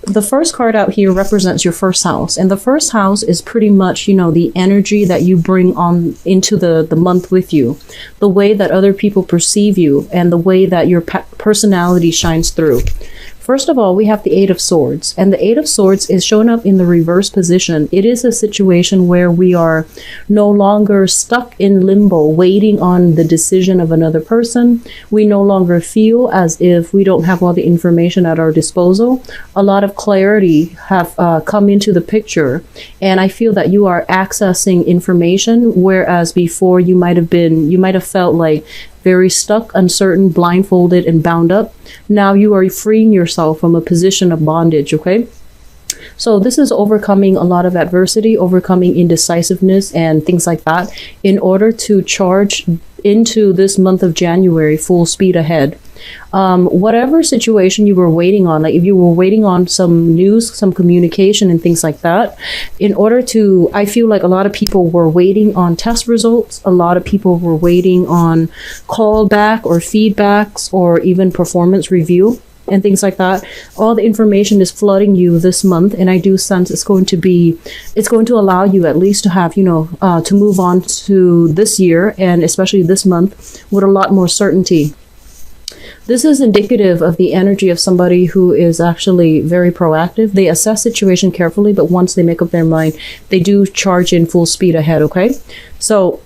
The first card out here represents your first house, and the first house is pretty much, the energy that you bring on into the month with you, the way that other people perceive you, and the way that your personality shines through. First of all, we have the Eight of Swords, and the Eight of Swords is shown up in the reverse position. It is a situation where we are no longer stuck in limbo, waiting on the decision of another person. We no longer feel as if we don't have all the information at our disposal. A lot of clarity have come into the picture, and I feel that you are accessing information, whereas before you might have felt like very stuck, uncertain, blindfolded, and bound up. Now you are freeing yourself from a position of bondage, okay? So this is overcoming a lot of adversity, overcoming indecisiveness and things like that in order to charge into this month of January full speed ahead. Whatever situation you were waiting on, like if you were waiting on some news, some communication and things like that, I feel like a lot of people were waiting on test results. A lot of people were waiting on callback or feedbacks or even performance review and things like that. All the information is flooding you this month, and I do sense it's going to allow you at least to have, to move on to this year and especially this month with a lot more certainty. This is indicative of the energy of somebody who is actually very proactive. They assess situation carefully, but once they make up their mind, they do charge in full speed ahead, okay? So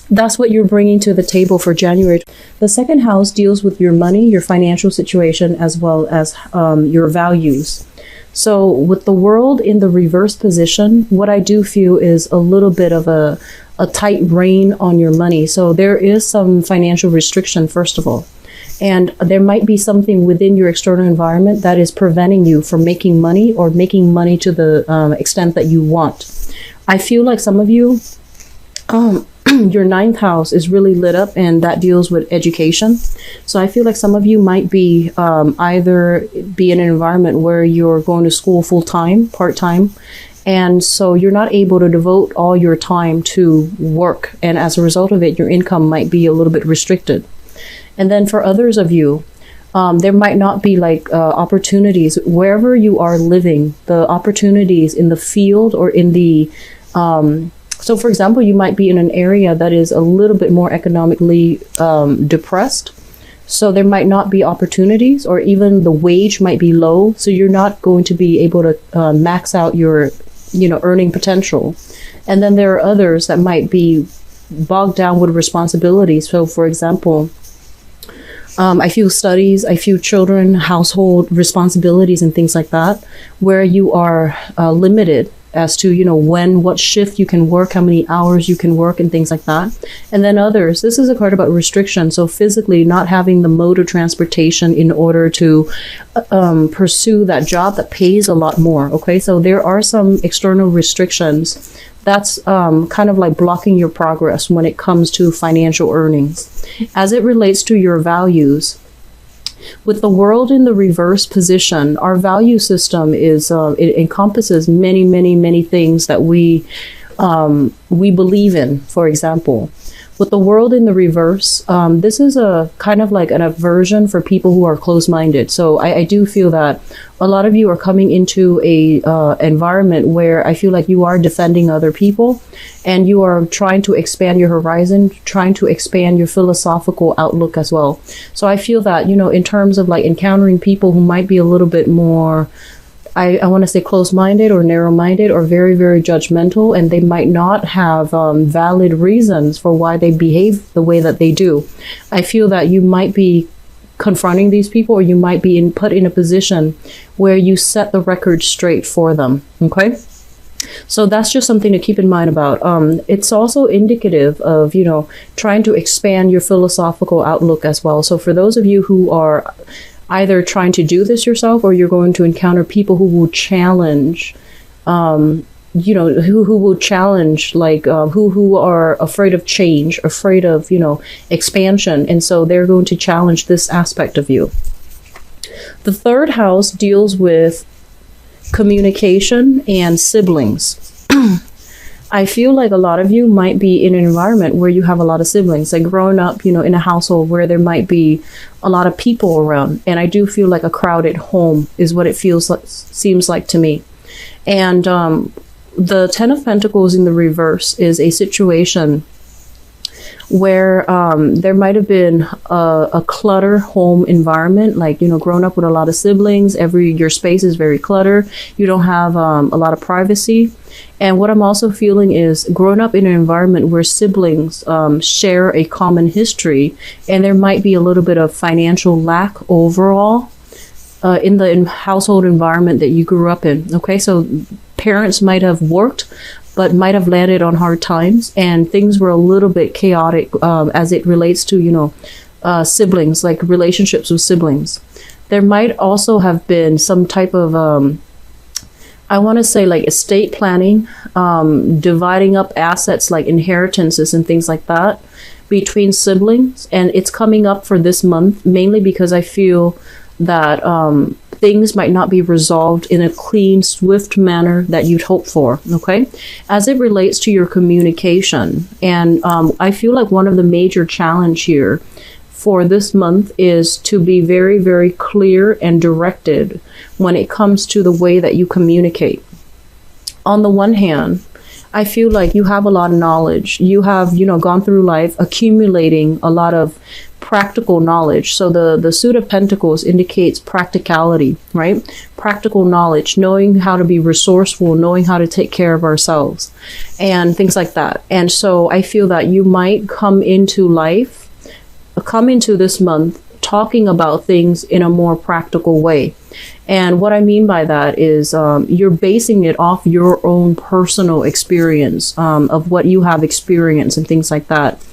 that's what you're bringing to the table for January. The second house deals with your money, your financial situation, as well as your values. So with the world in the reverse position, what I do feel is a little bit of a tight rein on your money. So there is some financial restriction, first of all. And there might be something within your external environment that is preventing you from making money or making money to the extent that you want. I feel like some of you, your ninth house is really lit up, and that deals with education. So I feel like some of you might be either be in an environment where you're going to school full-time, part-time, and so you're not able to devote all your time to work. And as a result of it, your income might be a little bit restricted. And then for others of you, there might not be opportunities wherever you are living, the opportunities in the field or in the, so for example, you might be in an area that is a little bit more economically depressed. So there might not be opportunities, or even the wage might be low. So you're not going to be able to max out your, earning potential. And then there are others that might be bogged down with responsibilities. So for example, I feel studies, I feel children, household responsibilities and things like that, where you are limited as to, what shift you can work, how many hours you can work and things like that. And then others, this is a card about restriction. So physically not having the mode of transportation in order to pursue that job that pays a lot more. Okay, so there are some external restrictions that's kind of like blocking your progress when it comes to financial earnings. As it relates to your values, with the world in the reverse position, our value system is it encompasses many, many, many things that we believe in. For example, with the world in the reverse, this is a kind of like an aversion for people who are closed-minded. So I do feel that a lot of you are coming into a environment where I feel like you are defending other people, and you are trying to expand your horizon, trying to expand your philosophical outlook as well. So I feel that, in terms of like encountering people who might be a little bit more, I want to say close-minded or narrow-minded or very, very judgmental, and they might not have valid reasons for why they behave the way that they do. I feel that you might be confronting these people, or you might be put in a position where you set the record straight for them. Okay? So that's just something to keep in mind about. It's also indicative of, trying to expand your philosophical outlook as well. So for those of you who are either trying to do this yourself, or you're going to encounter people who will challenge, who will challenge, who are afraid of change, afraid of, expansion. And so they're going to challenge this aspect of you. The third house deals with communication and siblings. I feel like a lot of you might be in an environment where you have a lot of siblings, like growing up, in a household where there might be a lot of people around. And I do feel like a crowded home is what it seems like to me. And the Ten of Pentacles in the reverse is a situation where there might have been a clutter home environment, like, growing up with a lot of siblings, your space is very cluttered. You don't have a lot of privacy. And what I'm also feeling is growing up in an environment where siblings share a common history, and there might be a little bit of financial lack overall in the household environment that you grew up in. Okay, so parents might have worked, but might have landed on hard times, and things were a little bit chaotic as it relates to, siblings, like relationships with siblings. There might also have been some type of, I want to say, like estate planning, dividing up assets like inheritances and things like that between siblings. And it's coming up for this month, mainly because I feel that things might not be resolved in a clean, swift manner that you'd hope for, okay? As it relates to your communication, and I feel like one of the major challenge here for this month is to be very, very clear and directed when it comes to the way that you communicate. On the one hand, I feel like you have a lot of knowledge. You have, gone through life accumulating a lot of practical knowledge. So the Suit of Pentacles indicates practicality, right? Practical knowledge, knowing how to be resourceful, knowing how to take care of ourselves and things like that. And so I feel that you might come into this month talking about things in a more practical way. And what I mean by that is you're basing it off your own personal experience of what you have experienced and things like that.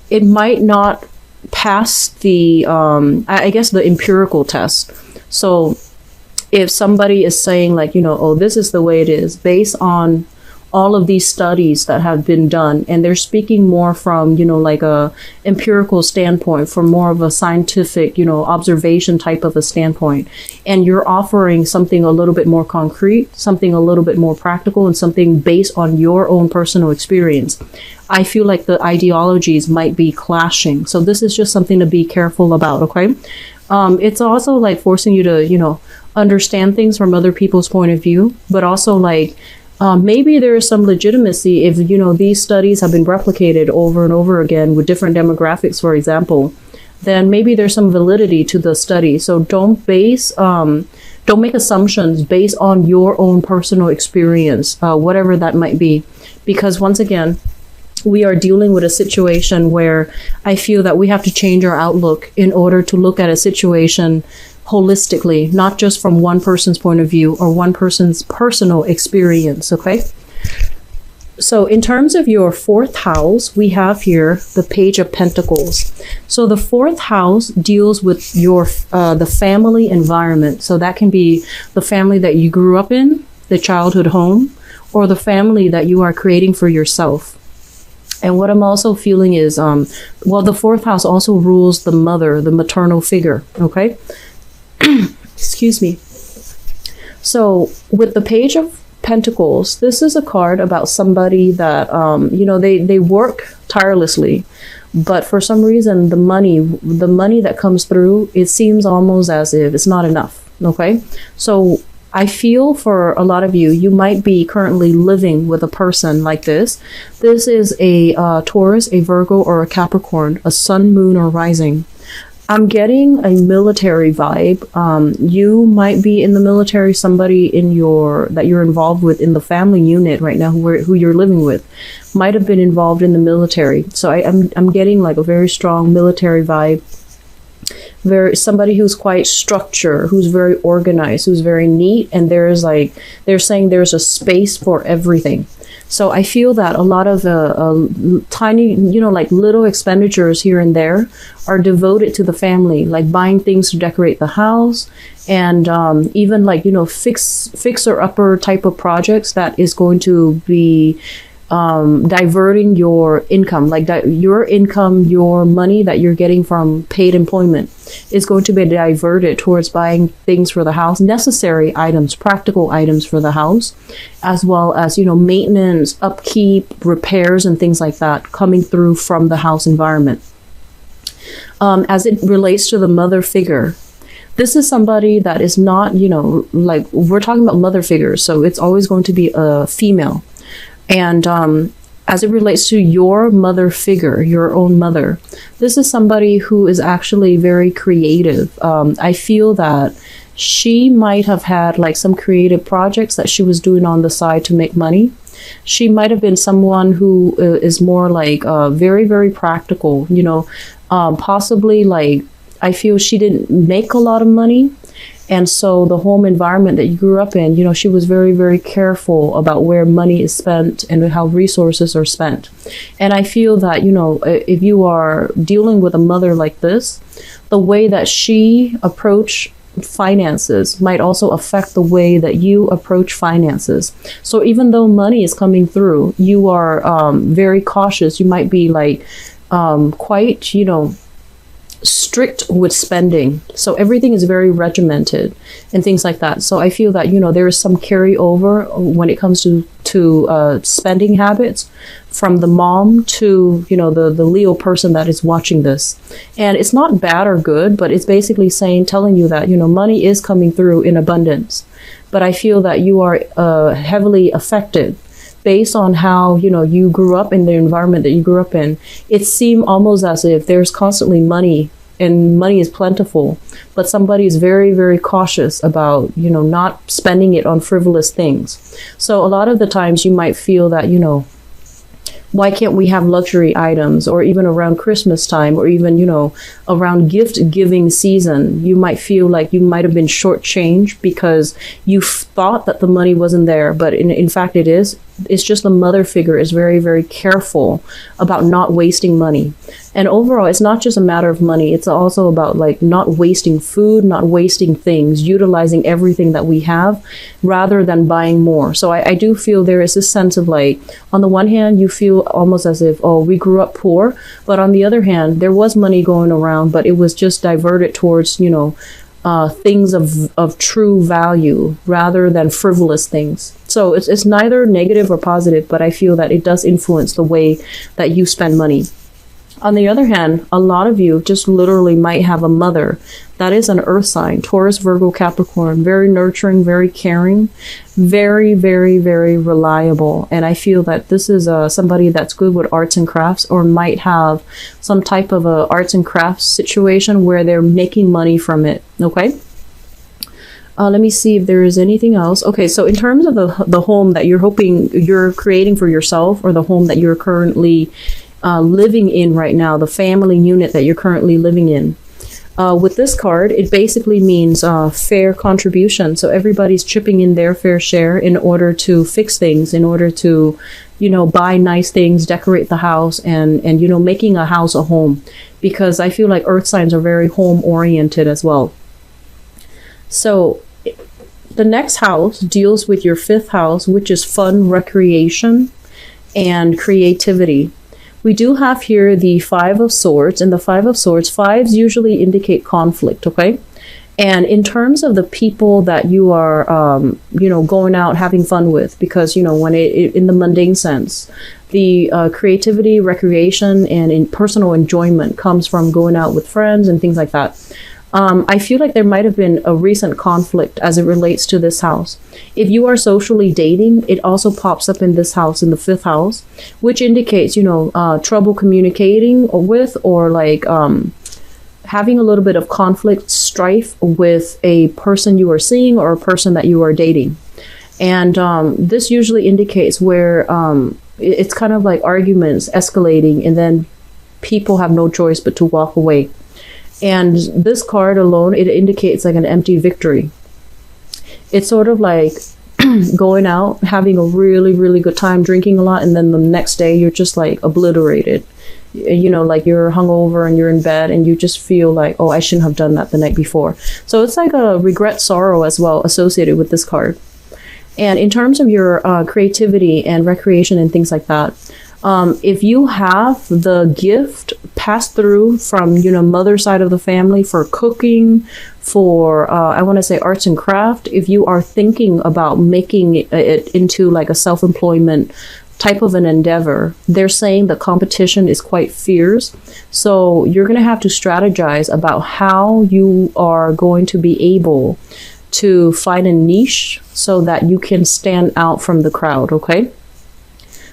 It might not pass the, I guess, the empirical test. So if somebody is saying like, oh, this is the way it is based on all of these studies that have been done, and they're speaking more from, like a empirical standpoint, from more of a scientific, observation type of a standpoint, and you're offering something a little bit more concrete, something a little bit more practical, and something based on your own personal experience, I feel like the ideologies might be clashing. So this is just something to be careful about, okay? It's also like forcing you to, understand things from other people's point of view, but also like, maybe there is some legitimacy if, these studies have been replicated over and over again with different demographics, for example, then maybe there's some validity to the study. So don't make assumptions based on your own personal experience, whatever that might be. Because once again, we are dealing with a situation where I feel that we have to change our outlook in order to look at a situation holistically, not just from one person's point of view or one person's personal experience, okay? So in terms of your fourth house, we have here the Page of Pentacles. So the fourth house deals with your the family environment. So that can be the family that you grew up in, the childhood home, or the family that you are creating for yourself. And what I'm also feeling is, the fourth house also rules the mother, the maternal figure, okay? Excuse me. So with the Page of Pentacles, this is a card about somebody that, they work tirelessly, but for some reason, the money that comes through, it seems almost as if it's not enough. Okay. So I feel for a lot of you, you might be currently living with a person like this. This is a Taurus, a Virgo, or a Capricorn, a sun, moon, or rising. I'm getting a military vibe. You might be in the military, somebody that you're involved with in the family unit right now, who you're living with, might have been involved in the military. So I'm getting like a very strong military vibe. Somebody who's quite structured, who's very organized, who's very neat, and they're saying there's a space for everything. So I feel that a lot of tiny, like little expenditures here and there are devoted to the family, like buying things to decorate the house, and even like, fixer-upper type of projects that is going to be diverting your income, like your income, your money that you're getting from paid employment is going to be diverted towards buying things for the house, necessary items, practical items for the house, as well as, maintenance, upkeep, repairs, and things like that coming through from the house environment. As it relates to the mother figure, this is somebody that is not, like we're talking about mother figures, so it's always going to be a female. And as it relates to your mother figure, your own mother, this is somebody who is actually very creative. I feel that she might have had like some creative projects that she was doing on the side to make money. She might have been someone who is more like very, very practical, possibly like I feel she didn't make a lot of money. And so the home environment that you grew up in, she was very, very careful about where money is spent and how resources are spent. And I feel that, if you are dealing with a mother like this, the way that she approached finances might also affect the way that you approach finances. So even though money is coming through, you are very cautious. You might be like quite, strict with spending. So everything is very regimented and things like that. So I feel that, there is some carryover when it comes to spending habits from the mom to, the Leo person that is watching this. And it's not bad or good, but it's basically telling you that, money is coming through in abundance. But I feel that you are heavily affected based on how, you grew up in the environment that you grew up in. It seemed almost as if there's constantly money and money is plentiful, but somebody is very, very cautious about, not spending it on frivolous things. So a lot of the times you might feel that, why can't we have luxury items, or even around Christmas time, or even, around gift giving season, you might feel like you might have been shortchanged because you thought that the money wasn't there. But in fact, it is. It's just the mother figure is very, very careful about not wasting money. And overall, it's not just a matter of money. It's also about like not wasting food, not wasting things, utilizing everything that we have rather than buying more. So I do feel there is this sense of like, on the one hand, you feel almost as if, oh, we grew up poor. But on the other hand, there was money going around, but it was just diverted towards, things of true value rather than frivolous things. So it's neither negative or positive, but I feel that it does influence the way that you spend money. On the other hand, a lot of you just literally might have a mother that is an earth sign, Taurus, Virgo, Capricorn, very nurturing, very caring, very, very, very reliable. And I feel that this is somebody that's good with arts and crafts, or might have some type of a arts and crafts situation where they're making money from it. Okay. Let me see if there is anything else. Okay, so in terms of the home that you're creating for yourself, or the home that you're currently living in right now, the family unit that you're currently living in. With this card, it basically means fair contribution. So everybody's chipping in their fair share in order to fix things, in order to, buy nice things, decorate the house, and making a house a home. Because I feel like earth signs are very home oriented as well. So the next house deals with your fifth house, which is fun, recreation, and creativity. We do have here the Five of Swords, and the Five of Swords, fives usually indicate conflict, okay? And in terms of the people that you are, going out having fun with, because, when in the mundane sense, the creativity, recreation, and in personal enjoyment comes from going out with friends and things like that. I feel like there might have been a recent conflict as it relates to this house. If you are socially dating, it also pops up in this house, in the fifth house, which indicates, trouble communicating with, or like having a little bit of conflict, strife with a person you are seeing or a person that you are dating. And this usually indicates where it's kind of like arguments escalating, and then people have no choice but to walk away. And this card alone, it indicates like an empty victory. It's sort of like going out, having a really, really good time, drinking a lot, and then the next day you're just like obliterated. Like you're hungover and you're in bed and you just feel like, oh, I shouldn't have done that the night before. So it's like a regret, sorrow as well associated with this card. And in terms of your creativity and recreation and things like that, if you have the gift passed through from, mother side of the family for cooking, for, I want to say arts and craft, if you are thinking about making it into like a self-employment type of an endeavor, they're saying the competition is quite fierce. So you're going to have to strategize about how you are going to be able to find a niche so that you can stand out from the crowd, okay?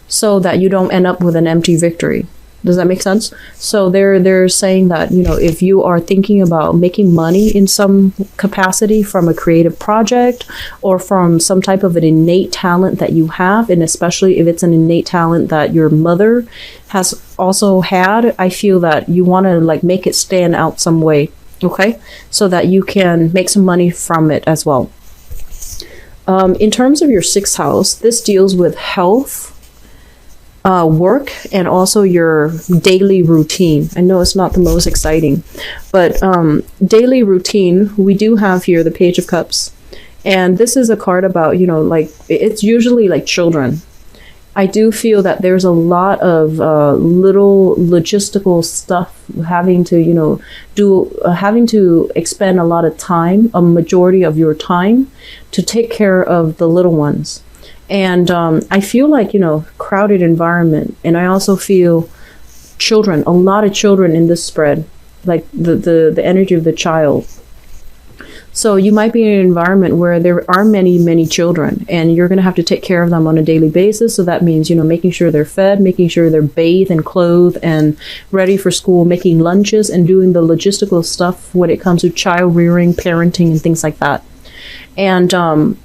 So that you don't end up with an empty victory. Does that make sense? So they're saying that, if you are thinking about making money in some capacity from a creative project or from some type of an innate talent that you have, and especially if it's an innate talent that your mother has also had, I feel that you want to like make it stand out some way, okay? So that you can make some money from it as well. In terms of your sixth house, this deals with health, work, and also your daily routine. I know it's not the most exciting, but daily routine, we do have here the Page of Cups. And this is a card about, like it's usually like children. I do feel that there's a lot of little logistical stuff having to, having to expend a lot of time, a majority of your time to take care of the little ones. And I feel like, crowded environment. And I also feel children, a lot of children in this spread, like the energy of the child. So you might be in an environment where there are many, many children, and you're going to have to take care of them on a daily basis. So that means, making sure they're fed, making sure they're bathed and clothed and ready for school, making lunches and doing the logistical stuff when it comes to child rearing, parenting, and things like that. And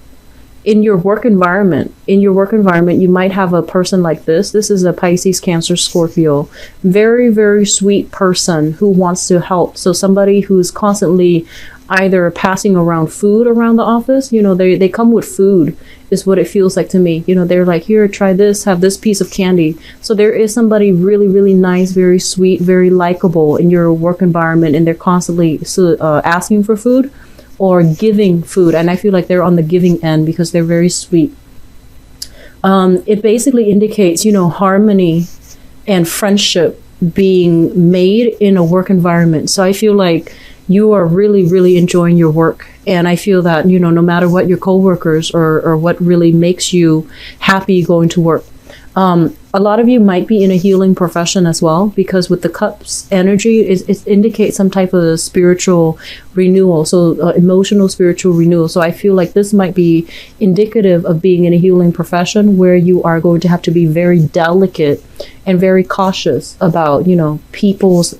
in your work environment, you might have a person like this. This is a Pisces, Cancer, Scorpio. Very, very sweet person who wants to help. So somebody who's constantly either passing around food around the office. They come with food is what it feels like to me. They're like, here, try this, have this piece of candy. So there is somebody really, really nice, very sweet, very likable in your work environment, and they're constantly asking for food or giving food. And I feel like they're on the giving end because they're very sweet. It basically indicates, harmony and friendship being made in a work environment. So I feel like you are really, really enjoying your work. And I feel that, no matter what your coworkers or what really makes you happy going to work. A lot of you might be in a healing profession as well, because with the cups energy, it indicates some type of spiritual renewal, so emotional spiritual renewal. So I feel like this might be indicative of being in a healing profession where you are going to have to be very delicate and very cautious about, people's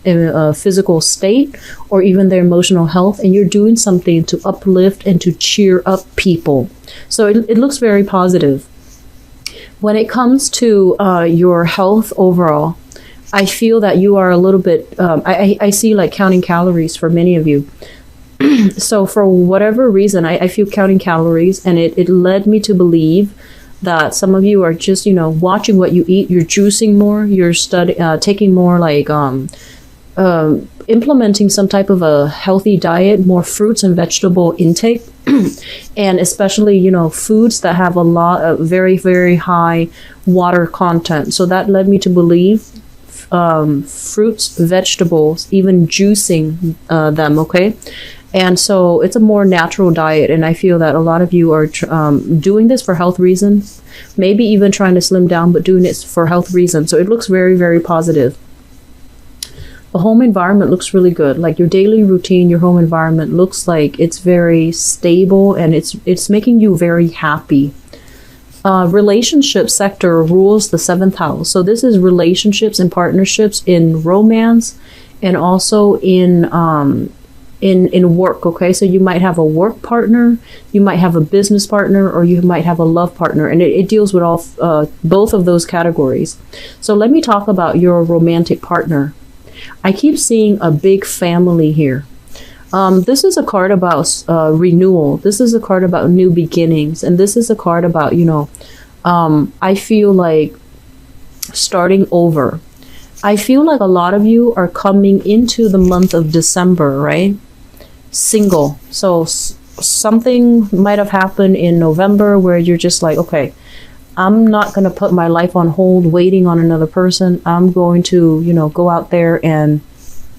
physical state or even their emotional health. And you're doing something to uplift and to cheer up people. So it looks very positive. When it comes to your health overall, I feel that you are a little bit, I see like counting calories for many of you. So for whatever reason, I feel counting calories, and it led me to believe that some of you are just, watching what you eat. You're juicing more, you're taking more like, implementing some type of a healthy diet, more fruits and vegetable intake. And especially, foods that have a lot of very, very high water content. So that led me to believe fruits, vegetables, even juicing them, okay? And so it's a more natural diet. And I feel that a lot of you are doing this for health reasons, maybe even trying to slim down, but doing it for health reasons. So it looks very, very positive. The home environment looks really good. Like your daily routine, your home environment looks like it's very stable, and it's making you very happy. Relationship sector rules the 7th house. So this is relationships and partnerships in romance and also in work. Okay, so you might have a work partner, you might have a business partner, or you might have a love partner, and it deals with all both of those categories. So let me talk about your romantic partner. I keep seeing a big family here. This is a card about renewal. This is a card about new beginnings. And this is a card about, I feel like starting over. I feel like a lot of you are coming into the month of December, right? Single. So something might have happened in November where you're just like, okay, I'm not going to put my life on hold waiting on another person. I'm going to, go out there and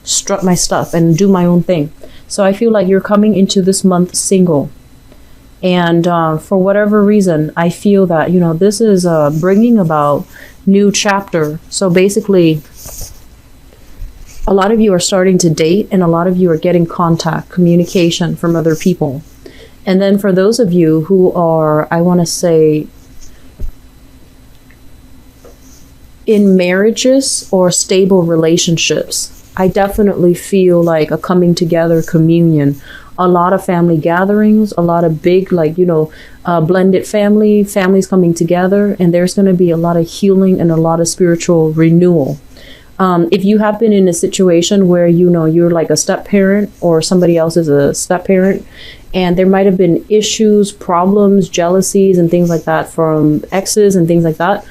strut my stuff and do my own thing. So I feel like you're coming into this month single. And for whatever reason, I feel that, this is bringing about new chapter. So basically, a lot of you are starting to date, and a lot of you are getting contact, communication from other people. And then for those of you who are, I want to say, in marriages or stable relationships, I definitely feel like a coming together communion. A lot of family gatherings, a lot of big, blended families coming together, and there's going to be a lot of healing and a lot of spiritual renewal. If you have been in a situation where, you're like a step parent or somebody else is a step parent, and there might have been issues, problems, jealousies, and things like that from exes and things like that,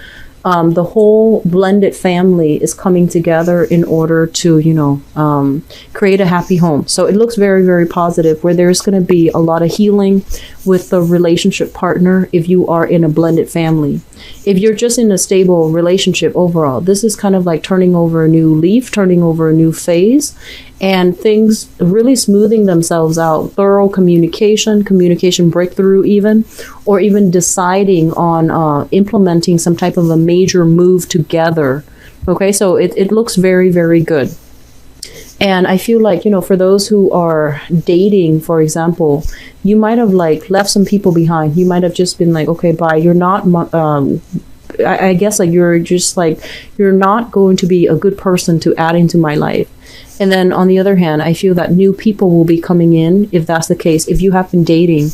the whole blended family is coming together in order to, create a happy home. So it looks very, very positive, where there's going to be a lot of healing with the relationship partner if you are in a blended family. If you're just in a stable relationship overall, this is kind of like turning over a new leaf, turning over a new phase, and things really smoothing themselves out. Thorough communication breakthrough even, or even deciding on implementing some type of a major move together. Okay, so it looks very, very good. And I feel like, for those who are dating, for example, you might have left some people behind. You might have just been like, okay, bye. You're not, I guess you're just you're not going to be a good person to add into my life. And then on the other hand, I feel that new people will be coming in if that's the case. If you have been dating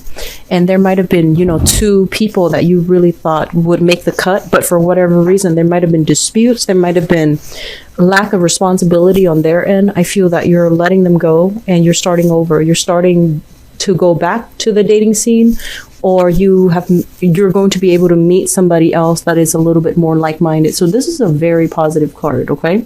and there might have been, two people that you really thought would make the cut, but for whatever reason, there might have been disputes. There might have been lack of responsibility on their end. I feel that you're letting them go and you're starting over. You're starting to go back to the dating scene, or you're going to be able to meet somebody else that is a little bit more like-minded. So this is a very positive card, okay?